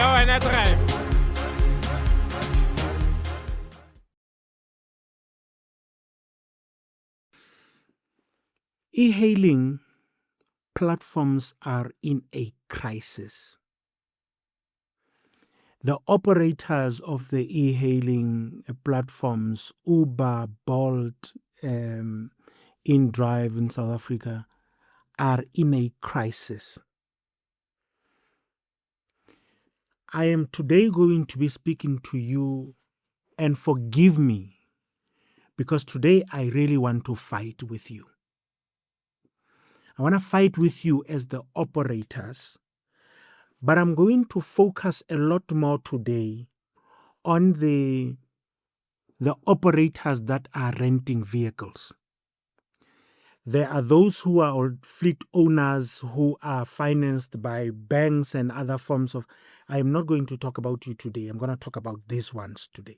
drive. E-hailing platforms are in a crisis. The operators of the e-hailing platforms, Uber, Bolt, inDrive in South Africa, are in a crisis. I am today going to be speaking to you, and forgive me, because today I really want to fight with you. I want to fight with you as the operators, but I'm going to focus a lot more today on the operators that are renting vehicles. There are those who are fleet owners who are financed by banks and other forms of... I am not going to talk about you today. I'm going to talk about these ones today.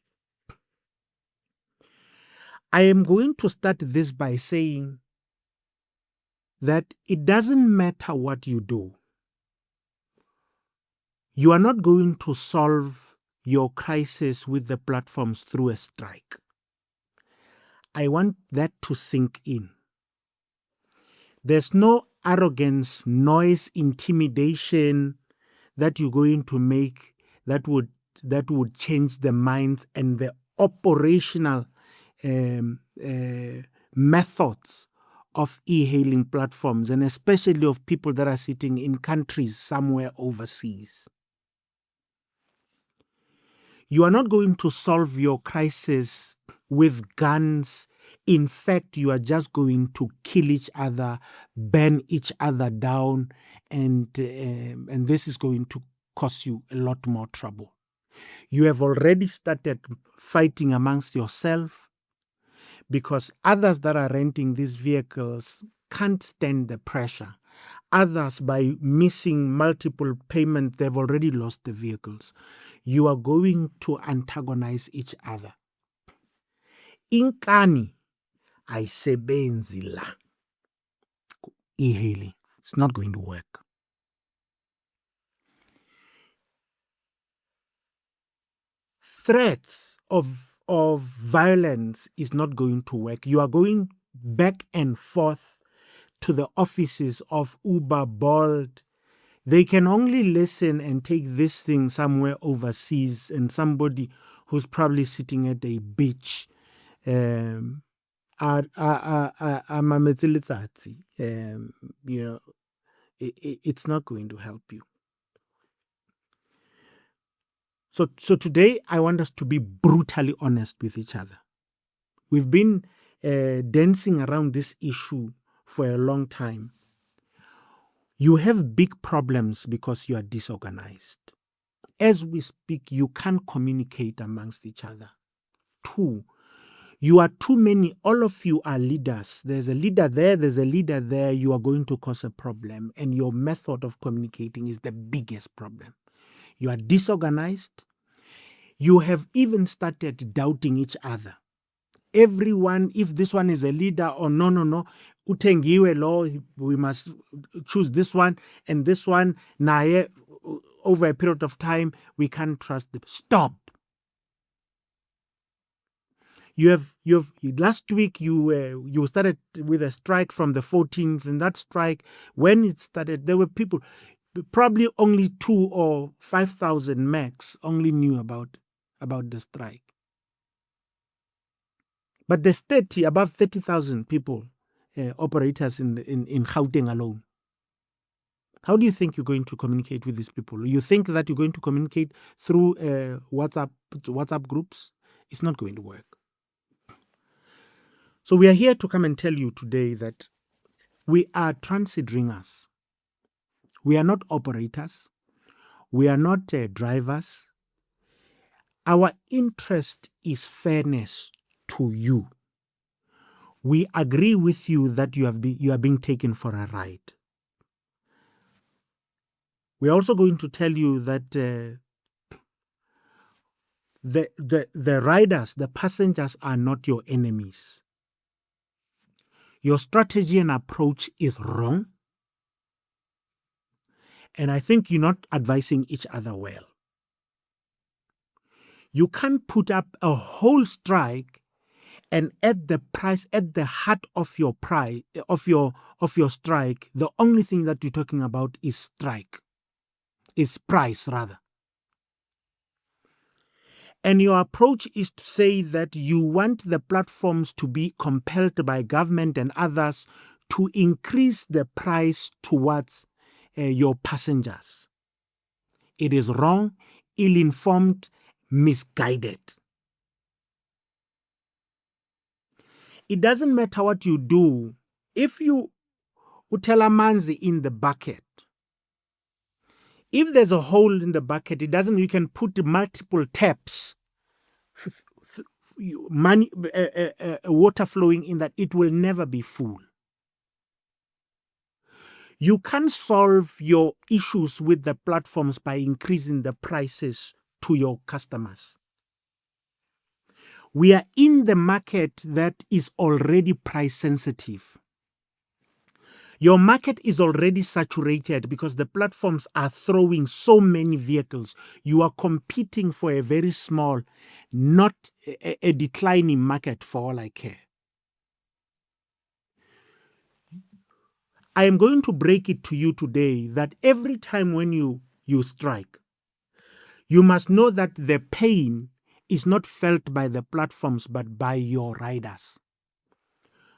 I am going to start this by saying that it doesn't matter what you do. You are not going to solve your crisis with the platforms through a strike. I want that to sink in. There's no arrogance, noise, intimidation that you're going to make that would change the minds and the operational methods of e-hailing platforms, and especially of people that are sitting in countries somewhere overseas. You are not going to solve your crisis with guns. In fact, you are just going to kill each other, burn each other down, and this is going to cause you a lot more trouble. You have already started fighting amongst yourself because others that are renting these vehicles can't stand the pressure. Others, by missing multiple payments, they've already lost the vehicles. You are going to antagonize each other. Inkani ayisebenzi la. E-hailing. It's not going to work. Threats of violence is not going to work. You are going back and forth to the offices of Uber, Bolt. They can only listen and take this thing somewhere overseas, and somebody who's probably sitting at a beach you know, it's not going to help you. So today I want us to be brutally honest with each other. We've been dancing around this issue for a long time. You have big problems because you are disorganized. As we speak, you can't communicate amongst each other. 2, you are too many. All of you are leaders. There's a leader there, there's a leader there. You are going to cause a problem, and your method of communicating is the biggest problem. You are disorganized. You have even started doubting each other. Everyone, if this one is a leader or no, utengiwe law, we must choose this one and this one. Naye, over a period of time, we can't trust them. Stop. Last week you started with a strike from the 14th, and that strike, when it started, there were people, probably only 2,000 or 5,000 max only knew about the strike. But there's above 30,000 people, operators in Gauteng alone. How do you think you're going to communicate with these people? You think that you're going to communicate through WhatsApp groups? It's not going to work. So we are here to come and tell you today that we are transit ringers. We are not operators. We are not drivers. Our interest is fairness to you. We agree with you that you are being taken for a ride. We're also going to tell you that the riders, the passengers, are not your enemies. Your strategy and approach is wrong. And I think you're not advising each other well. You can't put up a whole strike and at the price, at the heart of your price of your strike, the only thing that you're talking about is price rather. And your approach is to say that you want the platforms to be compelled by government and others to increase the price towards your passengers. It is wrong, ill-informed, misguided. It doesn't matter what you do. If you utela manzi in the bucket, if there's a hole in the bucket, it doesn't. You can put multiple taps, water flowing in that. It will never be full. You can't solve your issues with the platforms by increasing the prices to your customers. We are in the market that is already price sensitive. Your market is already saturated because the platforms are throwing so many vehicles. You are competing for a very small, not a declining market for all I care. I am going to break it to you today that every time when you strike, you must know that the pain is not felt by the platforms but by your riders.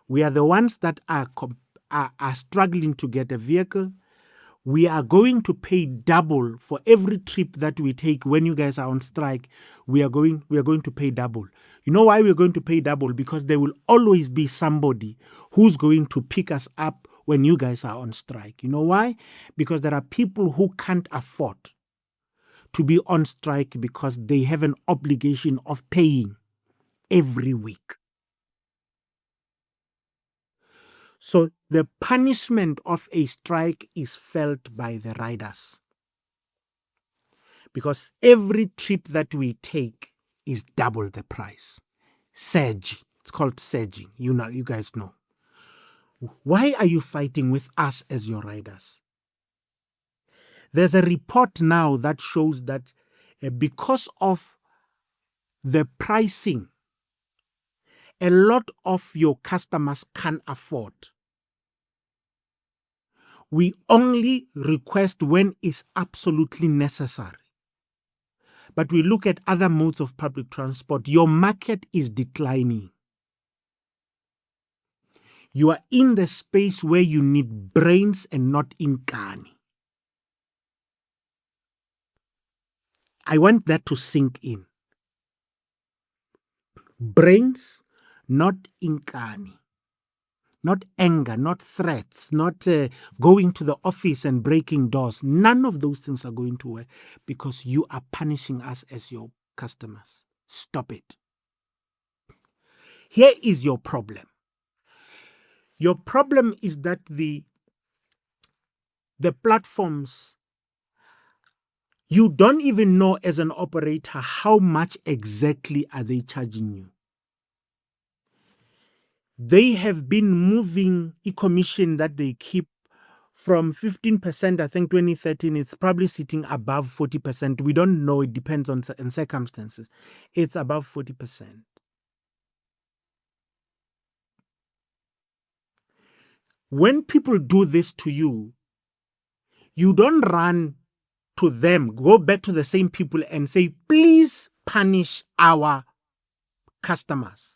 We are the ones that are struggling to get a vehicle. We are going to pay double for every trip that we take. When you guys are on strike, we are going to pay double. You know why we're going to pay double? Because there will always be somebody who's going to pick us up when you guys are on strike. You know why? Because there are people who can't afford to be on strike because they have an obligation of paying every week. So the punishment of a strike is felt by the riders. Because every trip that we take is double the price. Surge. It's called surging. You guys know. Why are you fighting with us as your riders? There's a report now that shows that because of the pricing, a lot of your customers can afford. We only request when it's absolutely necessary. But we look at other modes of public transport. Your market is declining. You are in the space where you need brains and not inkani. I want that to sink in. Brains, not inkani. Not anger, not threats, not going to the office and breaking doors. None of those things are going to work because you are punishing us as your customers. Stop it. Here is your problem. Your problem is that the platforms, you don't even know as an operator how much exactly are they charging you. They have been moving e-commission that they keep from 15%, I think 2013, it's probably sitting above 40%. We don't know, it depends on circumstances. It's above 40%. When people do this to you, you don't run to them, go back to the same people and say, please punish our customers.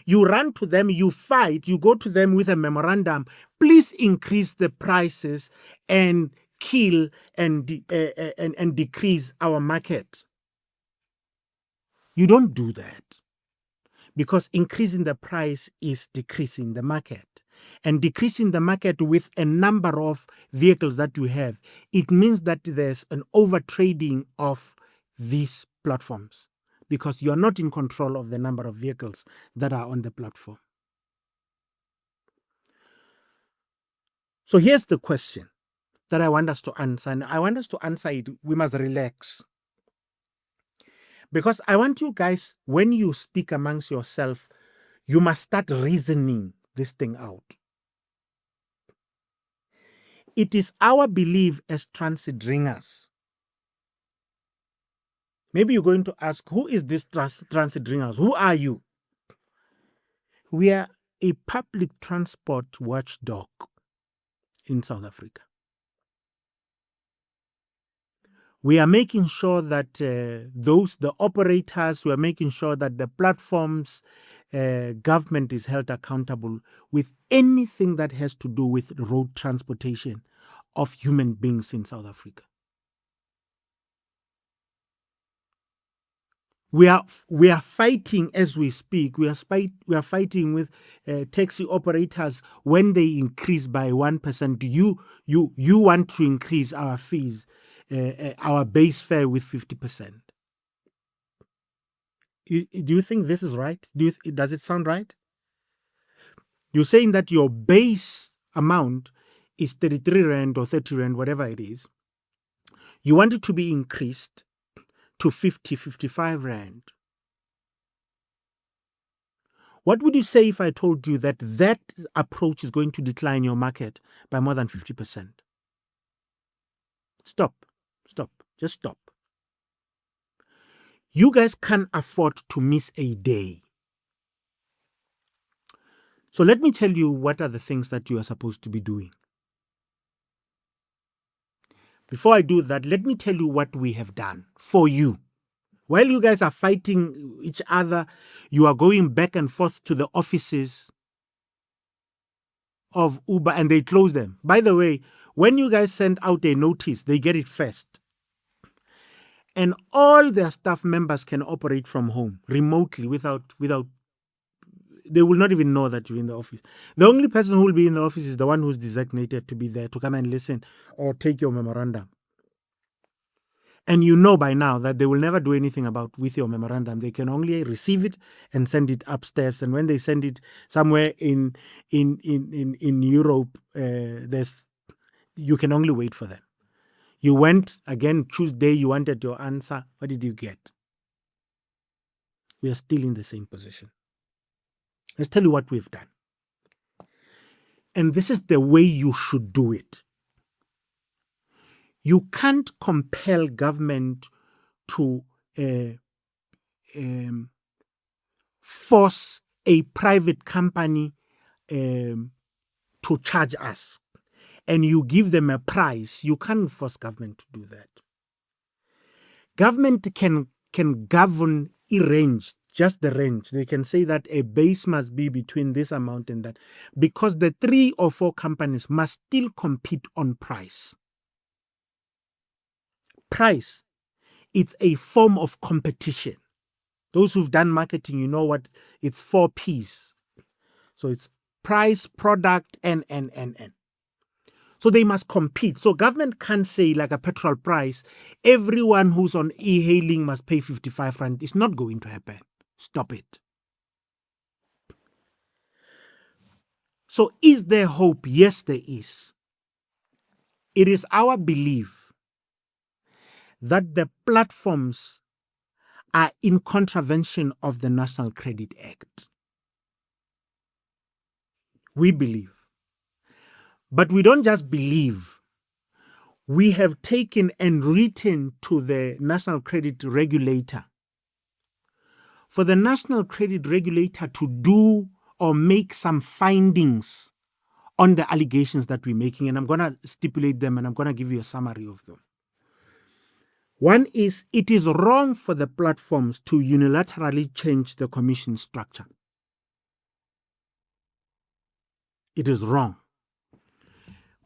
You run to them, you fight, you go to them with a memorandum, please increase the prices and kill and decrease our market. You don't do that because increasing the price is decreasing the market. And decreasing the market with a number of vehicles that you have, it means that there's an overtrading of these platforms because you are not in control of the number of vehicles that are on the platform. So here's the question that I want us to answer. And I want us to answer it, we must relax. Because I want you guys, when you speak amongst yourself, you must start reasoning this thing out. It is our belief as transit ringers Maybe you're going to ask, who is this transit ringhouse? Who are you? We are a public transport watchdog in South Africa. We are making sure that the operators, we are making sure that the platforms, government is held accountable with anything that has to do with road transportation of human beings in South Africa. We are fighting as we speak. We are fighting with taxi operators when they increase by 1%. You want to increase our fees, our base fare with 50%. Do you think this is right? Does it sound right? You're saying that your base amount is 33 rand or 30 rand, whatever it is. You want it to be increased to 50, 55 rand. What would you say if I told you that that approach is going to decline your market by more than 50%? Stop. Just stop. You guys can't afford to miss a day. So let me tell you what are the things that you are supposed to be doing. Before I do that, let me tell you what we have done for you. While you guys are fighting each other, you are going back and forth to the offices of Uber and they close them. By the way, when you guys send out a notice, they get it first. And all their staff members can operate from home remotely without they will not even know that you're in the office. The only person who will be in the office is the one who's designated to be there to come and listen or take your memorandum. And you know by now that they will never do anything with your memorandum. They can only receive it and send it upstairs. And when they send it somewhere in Europe, you can only wait for them. You went again Tuesday, you wanted your answer. What did you get? We are still in the same position. Let's tell you what we've done. And this is the way you should do it. You can't compel government to force a private company to charge us. And you give them a price. You can't force government to do that. Government can govern a range, just the range. They can say that a base must be between this amount and that, because the 3 or 4 companies must still compete on price. Price, it's a form of competition. Those who've done marketing, you know what, it's 4 P's. So it's price, product, and. So they must compete. So government can't say, like a petrol price, everyone who's on e-hailing must pay 55 rand. It's not going to happen. Stop it. So is there hope? Yes, there is. It is our belief that the platforms are in contravention of the National Credit Act. We believe. But we don't just believe. We have taken and written to the National Credit Regulator for the National Credit Regulator to do or make some findings on the allegations that we're making. And I'm going to stipulate them and I'm going to give you a summary of them. One is, it is wrong for the platforms to unilaterally change the commission structure. It is wrong.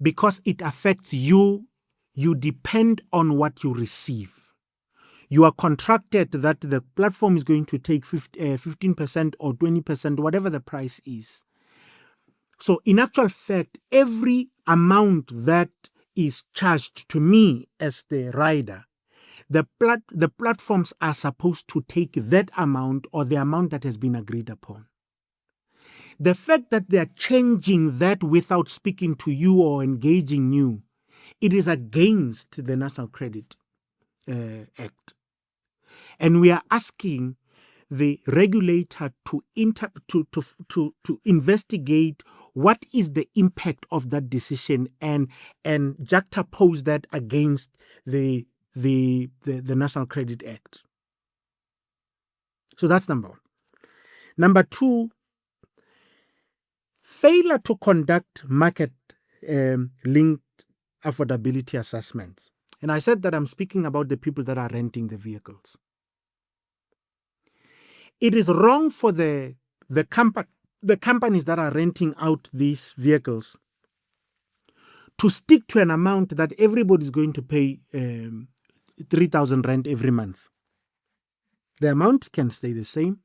Because it affects you, you depend on what you receive. You are contracted that the platform is going to take 15% or 20%, whatever the price is. So in actual fact, every amount that is charged to me as the rider, the platforms are supposed to take that amount or the amount that has been agreed upon. The fact that they are changing that without speaking to you or engaging you, it is against the National Credit Act. And we are asking the regulator to investigate what is the impact of that decision and juxtapose that against the National Credit Act. So that's number one. Number two, failure to conduct market linked affordability assessments. And I said that I'm speaking about the people that are renting the vehicles. It is wrong for the companies that are renting out these vehicles to stick to an amount that everybody is going to pay 3,000 rand every month. The amount can stay the same,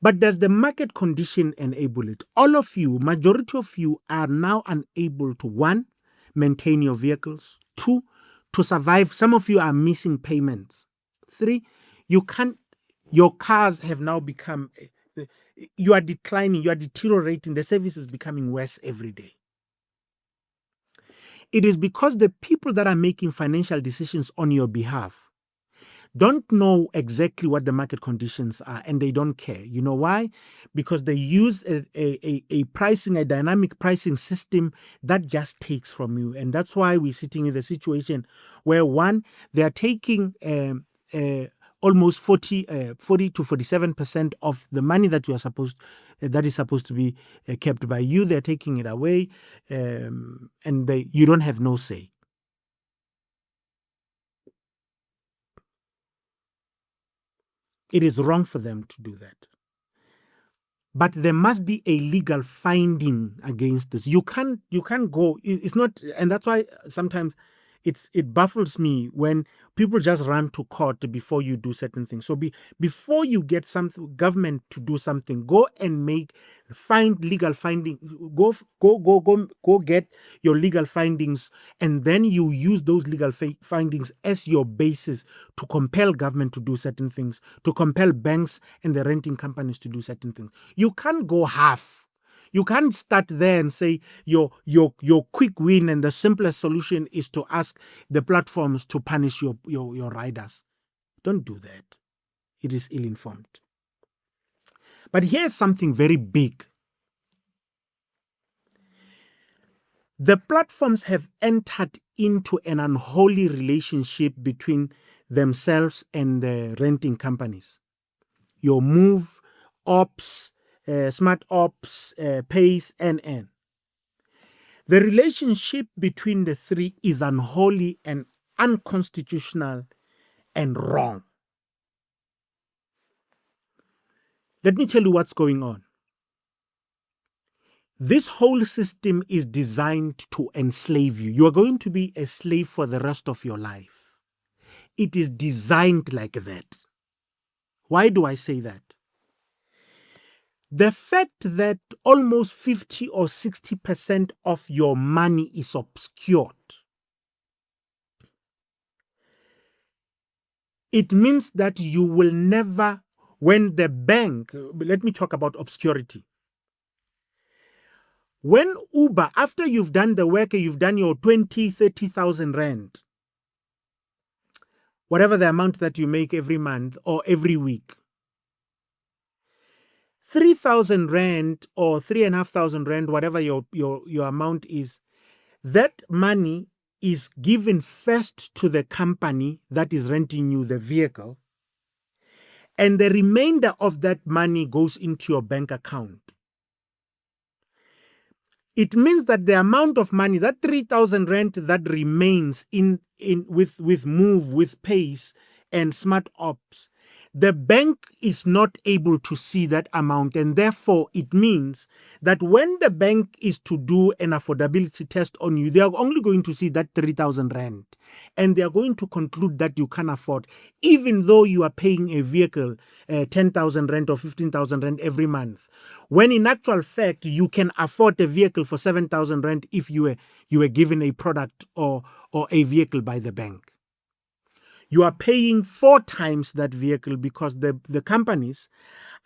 but does the market condition enable it? All of you, majority of you, are now unable to, one, maintain your vehicles, two, to survive. Some of you are missing payments. Three, you can't, your cars have now become, you are declining, you are deteriorating, the service is becoming worse every day. It is because the people that are making financial decisions on your behalf don't know exactly what the market conditions are, and they don't care. You know why? Because they use a pricing, a dynamic pricing system that just takes from you. And that's why we're sitting in the situation where, one, they are taking almost 40 to 47% of the money that you are supposed that is supposed to be kept by you. They're taking it away, and you don't have no say. It is wrong for them to do that. But there must be a legal finding against this. You can't go. It's not, and that's why sometimes it baffles me when people just run to court before you do certain things. So before you get something, government to do something, go and find legal finding. Go get your legal findings, and then you use those legal findings as your basis to compel government to do certain things, to compel banks and the renting companies to do certain things. You can't go half. You can't start there and say your quick win and the simplest solution is to ask the platforms to punish your riders. Don't do that. It is ill-informed. But here's something very big. The platforms have entered into an unholy relationship between themselves and the renting companies. Your Move, Ops, Smart Ops, Pace, NN. The relationship between the three is unholy and unconstitutional and wrong. Let me tell you what's going on. This whole system is designed to enslave you. You are going to be a slave for the rest of your life. It is designed like that. Why do I say that? The fact that almost 50 or 60% of your money is obscured, it means that you will never, when the bank, let me talk about obscurity. When Uber, after you've done the work, you've done your 20, 30,000 rand, whatever the amount that you make every month or every week, 3,000 rand or 3,500 rand, whatever your amount is, that money is given first to the company that is renting you the vehicle, and the remainder of that money goes into your bank account. It means that the amount of money, that 3,000 rand that remains with Move, with Pace and Smart Ops, the bank is not able to see that amount, and therefore it means that when the bank is to do an affordability test on you, they are only going to see that 3,000 rand, and they are going to conclude that you can afford, even though you are paying a vehicle 10,000 rand or 15,000 rand every month, when in actual fact you can afford a vehicle for 7,000 rand if you were given a product or a vehicle by the bank. You are paying 4 times that vehicle because the companies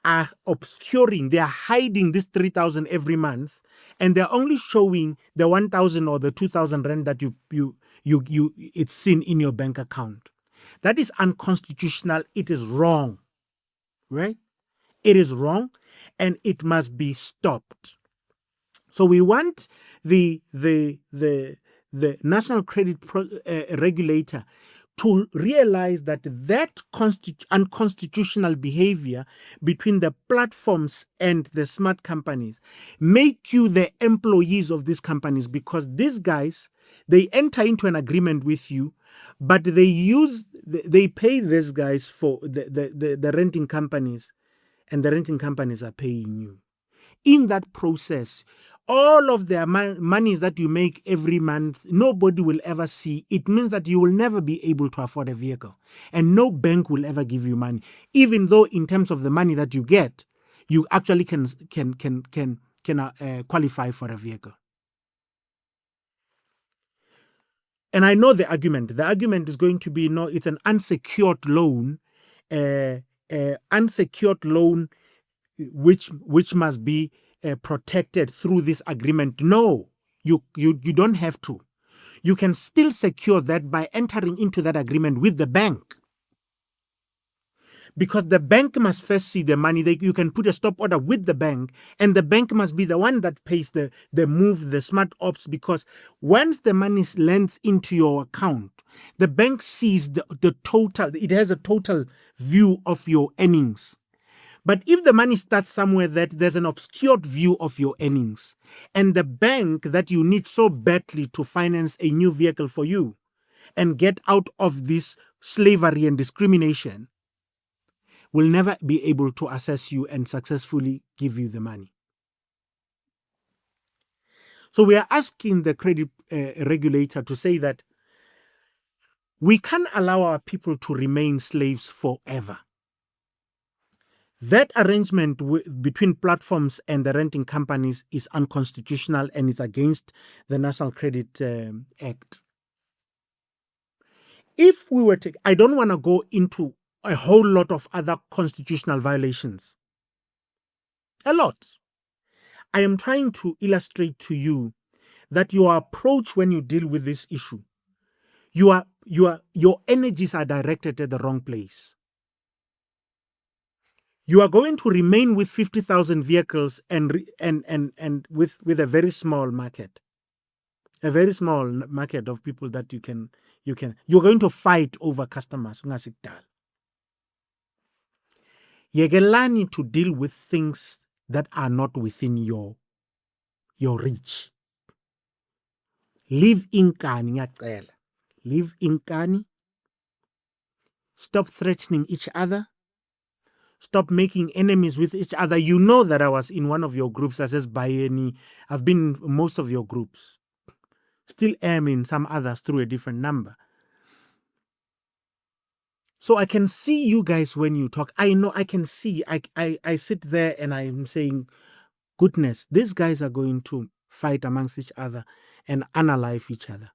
are obscuring, they are hiding this 3,000 every month, and they're only showing the 1,000 or the 2,000 rand that it's seen in your bank account. That is unconstitutional. It is wrong, right? It is wrong, and it must be stopped. So we want the National Credit Regulator to realize that unconstitutional behavior between the platforms and the smart companies make you the employees of these companies, because these guys, they enter into an agreement with you, but they pay these guys for the renting companies, and the renting companies are paying you. In that process, all of the monies that you make every month, nobody will ever see. It means that you will never be able to afford a vehicle, and no bank will ever give you money, even though in terms of the money that you get, you actually can qualify for a vehicle. And I know the argument. The argument is going to be, no, it's an unsecured loan, unsecured loan, which must be protected through this agreement. No, you don't have to. You can still secure that by entering into that agreement with the bank, because the bank must first see the money. You can put a stop order with the bank, and the bank must be the one that pays the move, the smart ops, because once the money lands into your account, the bank sees the total. It has a total view of your earnings. But if the money starts somewhere that there's an obscured view of your earnings, and the bank that you need so badly to finance a new vehicle for you and get out of this slavery and discrimination, will never be able to assess you and successfully give you the money. So we are asking the credit regulator to say that we can't allow our people to remain slaves forever. That arrangement between platforms and the renting companies is unconstitutional, and is against the National Credit Act. If we were to, I don't want to go into a whole lot of other constitutional violations. A lot. I am trying to illustrate to you that your approach when you deal with this issue, your energies are directed at the wrong place. You are going to remain with 50,000 vehicles and with a very small market, of people that you're going to fight over customers. Yegelani to deal with things that are not within your reach. Live in Kani ngiyacela. Live in Kani. Stop threatening each other. Stop making enemies with each other. You know that I was in one of your groups, as Bayeni. I've been in most of your groups. Still am in some others through a different number. So I can see you guys when you talk. I know, I can see. I sit there and I'm saying, goodness, these guys are going to fight amongst each other and unalive each other.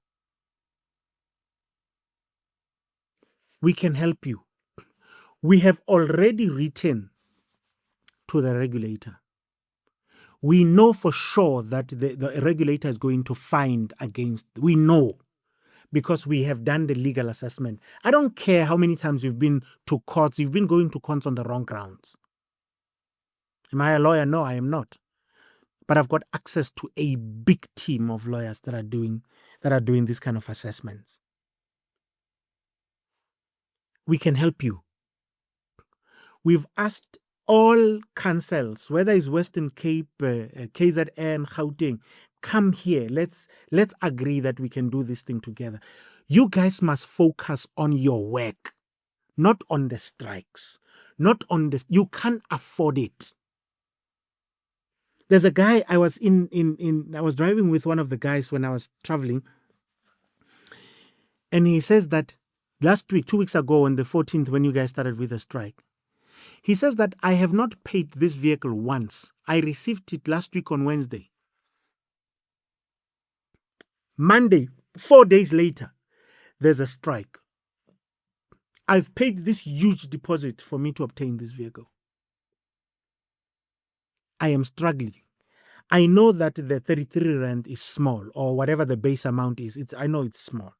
We can help you. We have already written to the regulator. We know for sure that the regulator is going to find against. We know, because we have done the legal assessment. I don't care how many times you've been to courts. You've been going to courts on the wrong grounds. Am I a lawyer? No, I am not. But I've got access to a big team of lawyers that are doing this kind of assessments. We can help you. We've asked all councils, whether it's Western Cape, KZN, Gauteng, come here. Let's agree that we can do this thing together. You guys must focus on your work, not on the strikes, not on this. You can't afford it. There's a guy I was I was driving with one of the guys when I was traveling, and he says that last week, 2 weeks ago, on the 14th, when you guys started with the strike, he says that I have not paid this vehicle once. I received it last week on Wednesday. Monday, 4 days later, there's a strike. I've paid this huge deposit for me to obtain this vehicle. I am struggling. I know that the 33 rand is small, or whatever the base amount is. I know it's small.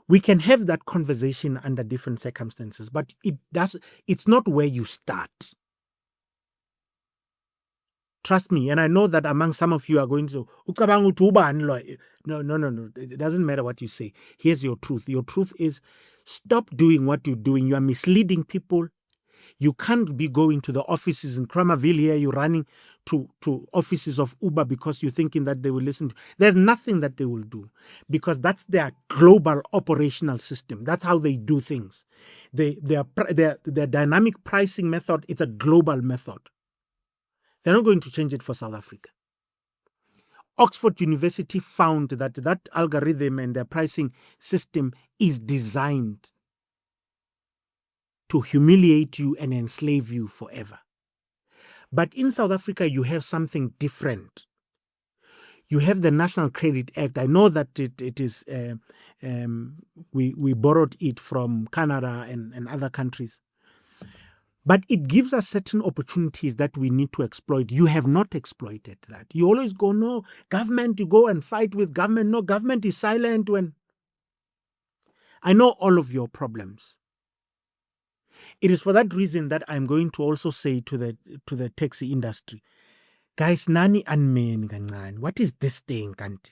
We can have that conversation under different circumstances, but it's not where you start. Trust me, and I know that among some of you are going to, no. It doesn't matter what you say. Here's your truth. Your truth is, Stop doing what you're doing. You are misleading people. You can't be going to the offices in Kramerville here. You're running to offices of Uber because you're thinking that they will listen. There's nothing that they will do because that's their global operational system. That's how they do things. Their dynamic pricing method is a global method. They're not going to change it for South Africa. Oxford University found that that algorithm and their pricing system is designed to humiliate you and enslave you forever. But in South Africa, you have something different. You have the National Credit Act. I know that it is, we borrowed it from Canada and other countries. But it gives us certain opportunities that we need to exploit. You have not exploited that. You always go, no, government, you go and fight with government. No, government is silent when... I know all of your problems. It is for that reason that I'm going to also say to the taxi industry, guys, nani anmen kancane. What is this thing, kanti?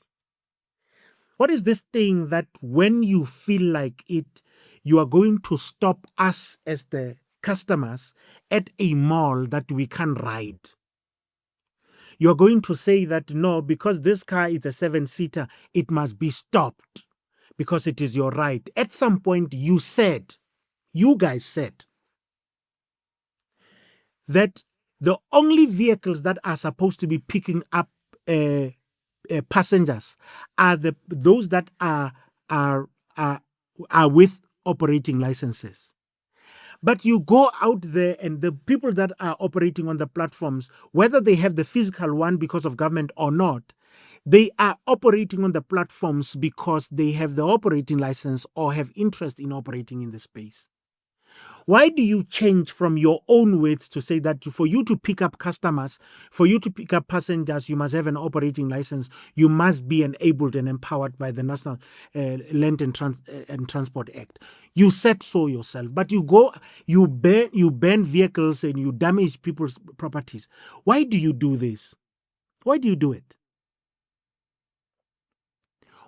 What is this thing that when you feel like it, you are going to stop us as the customers at a mall that we can ride? You are going to say that no, because this car is a 7-seater, it must be stopped because it is your right. At some point you guys said, that the only vehicles that are supposed to be picking up passengers are those that are with operating licenses. But you go out there and the people that are operating on the platforms, whether they have the physical one because of government or not, they are operating on the platforms because they have the operating license or have interest in operating in the space. Why do you change from your own words to say that for you to pick up customers, for you to pick up passengers, you must have an operating license, you must be enabled and empowered by the National Land and Transport Act? You said so yourself, but you go, you ban vehicles and you damage people's properties. Why do you do this? Why do you do it?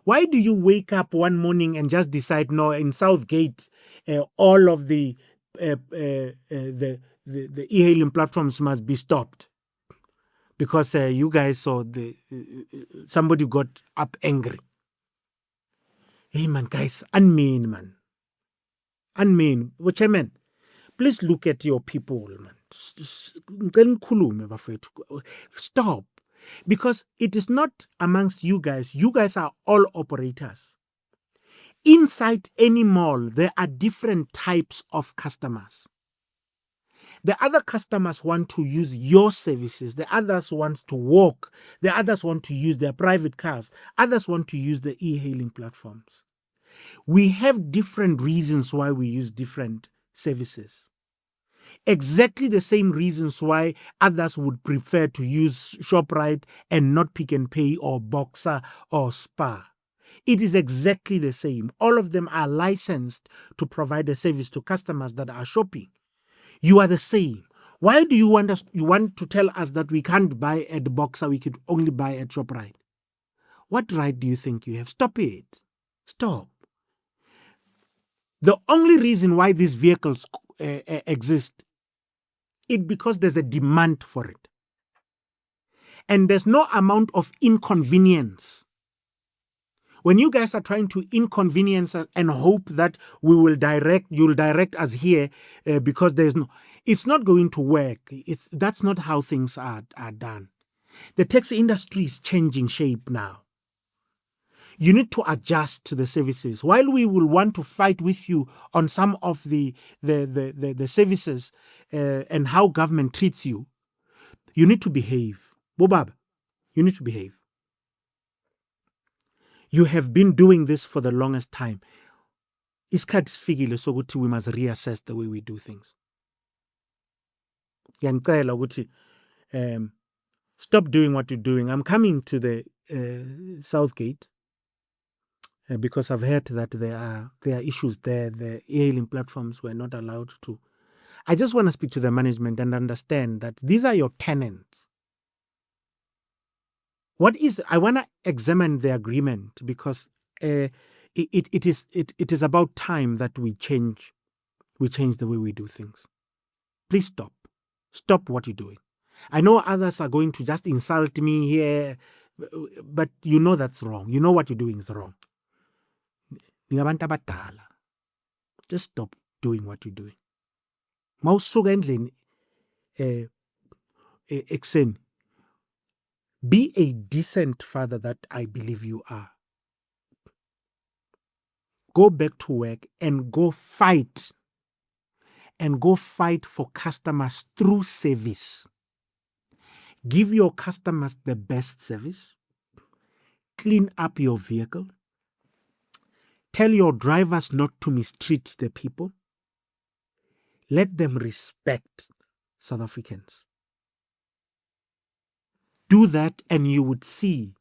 Why do you wake up one morning and just decide, no, in Southgate, all of the e-hailing platforms must be stopped because you guys saw somebody got up angry? Hey man, guys, unmean man, unmean. What I mean? Please look at your people, man. Stop. Because it is not amongst you guys. You guys are all operators. Inside any mall, there are different types of customers. The other customers want to use your services. The others want to walk. The others want to use their private cars. Others want to use the e-hailing platforms. We have different reasons why we use different services. Exactly the same reasons why others would prefer to use ShopRite and not Pick n Pay or Boxer or Spar. It is exactly the same. All of them are licensed to provide a service to customers that are shopping. You are the same. Why do you want to tell us that we can't buy at Boxer, we could only buy at ShopRite? What right do you think you have? Stop it. Stop. The only reason why these vehicles exist is because there's a demand for it. And there's no amount of inconvenience. When you guys are trying to inconvenience us and hope that you'll direct us here because it's not going to work. That's not how things are done. The taxi industry is changing shape now. You need to adjust to the services. While we will want to fight with you on some of the services and how government treats you, you need to behave. Bobab, you need to behave. You have been doing this for the longest time. Isikhathi sifikile sokuthi we must reassess the way we do things. Ngiyacela ukuthi stop doing what you're doing. I'm coming to the Southgate because I've heard that there are issues there. The e-hailing platforms were not allowed to. I just want to speak to the management and understand that these are your tenants. I want to examine the agreement because it it is about time that we change the way we do things. Please stop what you're doing. I know others are going to just insult me here, but you know that's wrong. You know what you're doing is wrong. Just stop doing what you're doing. Mawusuka endlini ekuseni, be a decent father that I believe you are. Go back to work and go fight. And go fight for customers through service. Give your customers the best service. Clean up your vehicle. Tell your drivers not to mistreat the people. Let them respect South Africans. Do that and you would see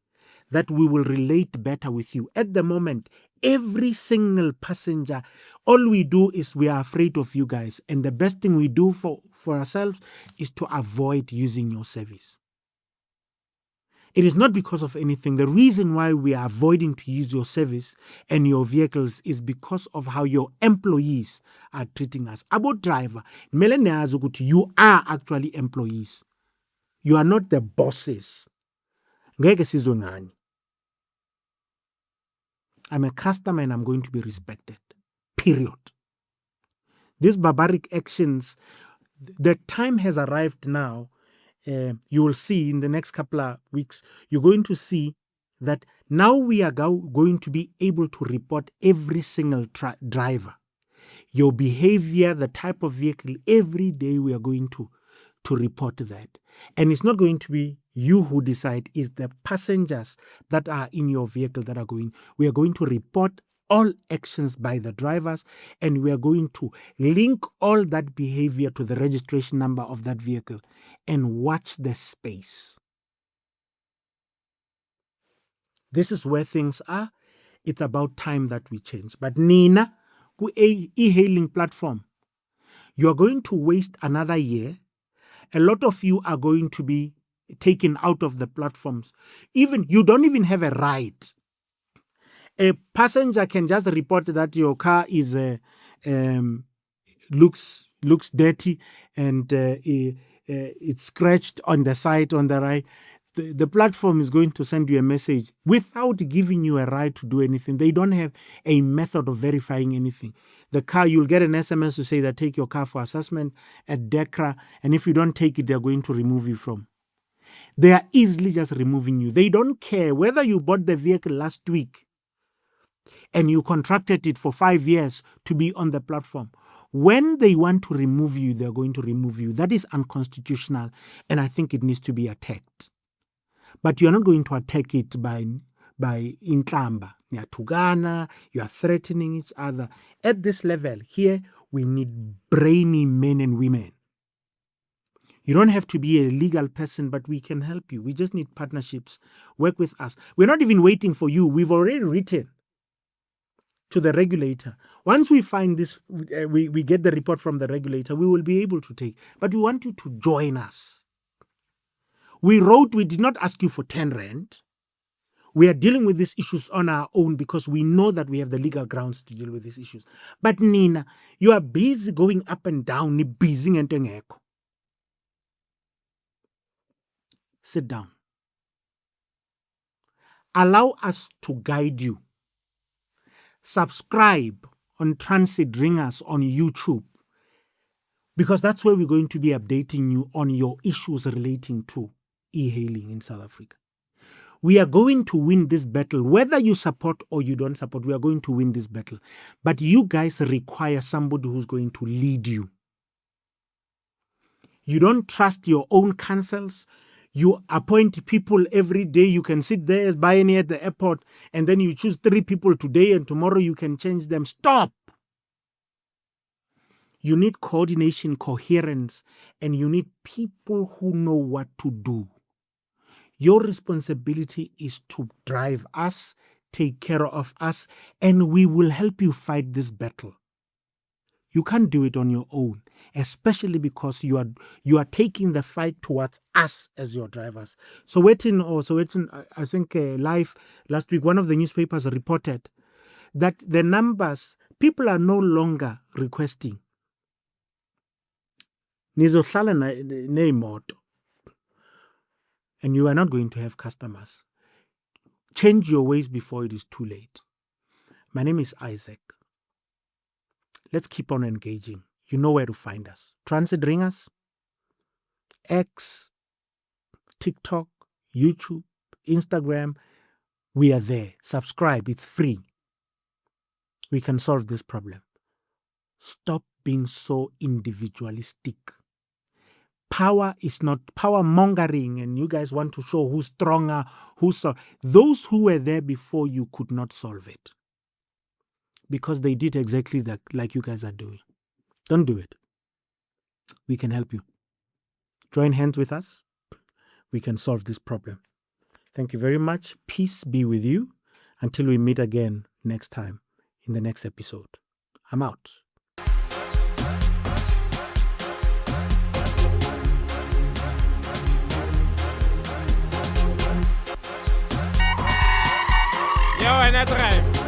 that we will relate better with you. At the moment, every single passenger, all we do is we are afraid of you guys. And the best thing we do for ourselves is to avoid using your service. It is not because of anything. The reason why we are avoiding to use your service and your vehicles is because of how your employees are treating us. About driver, you are actually employees. You are not the bosses. I'm a customer and I'm going to be respected. Period. These barbaric actions, the time has arrived now. You will see in the next couple of weeks, you're going to see that now we are going to be able to report every single driver. Your behavior, the type of vehicle, every day we are going to report that. And it's not going to be you who decide, it's the passengers that are in your vehicle that are going. We are going to report all actions by the drivers and we are going to link all that behavior to the registration number of that vehicle and watch the space. This is where things are. It's about time that we change. But Nina, ku e-hailing platform, you are going to waste another year. A lot of you are going to be taken out of the platforms. Even you don't even have a right. A passenger can just report that your car is looks dirty and it's scratched on the side, on the right. The platform is going to send you a message without giving you a right to do anything. They don't have a method of verifying anything. The car, you'll get an SMS to say that take your car for assessment at DECRA, and if you don't take it, they're going to remove you from. They are easily just removing you. They don't care whether you bought the vehicle last week and you contracted it for 5 years to be on the platform. When they want to remove you, they're going to remove you. That is unconstitutional, and I think it needs to be attacked. But you're not going to attack it by intlamba. You are threatening each other. At this level, here, we need brainy men and women. You don't have to be a legal person, but we can help you. We just need partnerships. Work with us. We're not even waiting for you. We've already written to the regulator. Once we find this, we get the report from the regulator, we will be able to take. But we want you to join us. We did not ask you for 10 rand. We are dealing with these issues on our own because we know that we have the legal grounds to deal with these issues. But Nina, you are busy going up and down, busy and engeko. Sit down. Allow us to guide you. Subscribe on Transit Ringers on YouTube, because that's where we're going to be updating you on your issues relating to e-hailing in South Africa. We are going to win this battle. Whether you support or you don't support, we are going to win this battle. But you guys require somebody who's going to lead you. You don't trust your own councils. You appoint people every day. You can sit there as Bayani at the airport and then you choose 3 people today and tomorrow you can change them. Stop! You need coordination, coherence, and you need people who know what to do. Your responsibility is to drive us, take care of us, and we will help you fight this battle. You can't do it on your own, especially because you are taking the fight towards us as your drivers. I think live last week, one of the newspapers reported that the numbers, people are no longer requesting. Nizohlala neimoto, and you are not going to have customers. Change your ways before it is too late. My name is Isaac. Let's keep on engaging. You know where to find us. Transit Ringers, X, TikTok, YouTube, Instagram. We are there. Subscribe. It's free. We can solve this problem. Stop being so individualistic. Power is not power mongering, and you guys want to show who's stronger, who's so. Those who were there before you could not solve it because they did exactly that, like you guys are doing. Don't do it. We can help you. Join hands with us. We can solve this problem. Thank you very much. Peace be with you until we meet again next time in the next episode. I'm out. Yo, inDrive.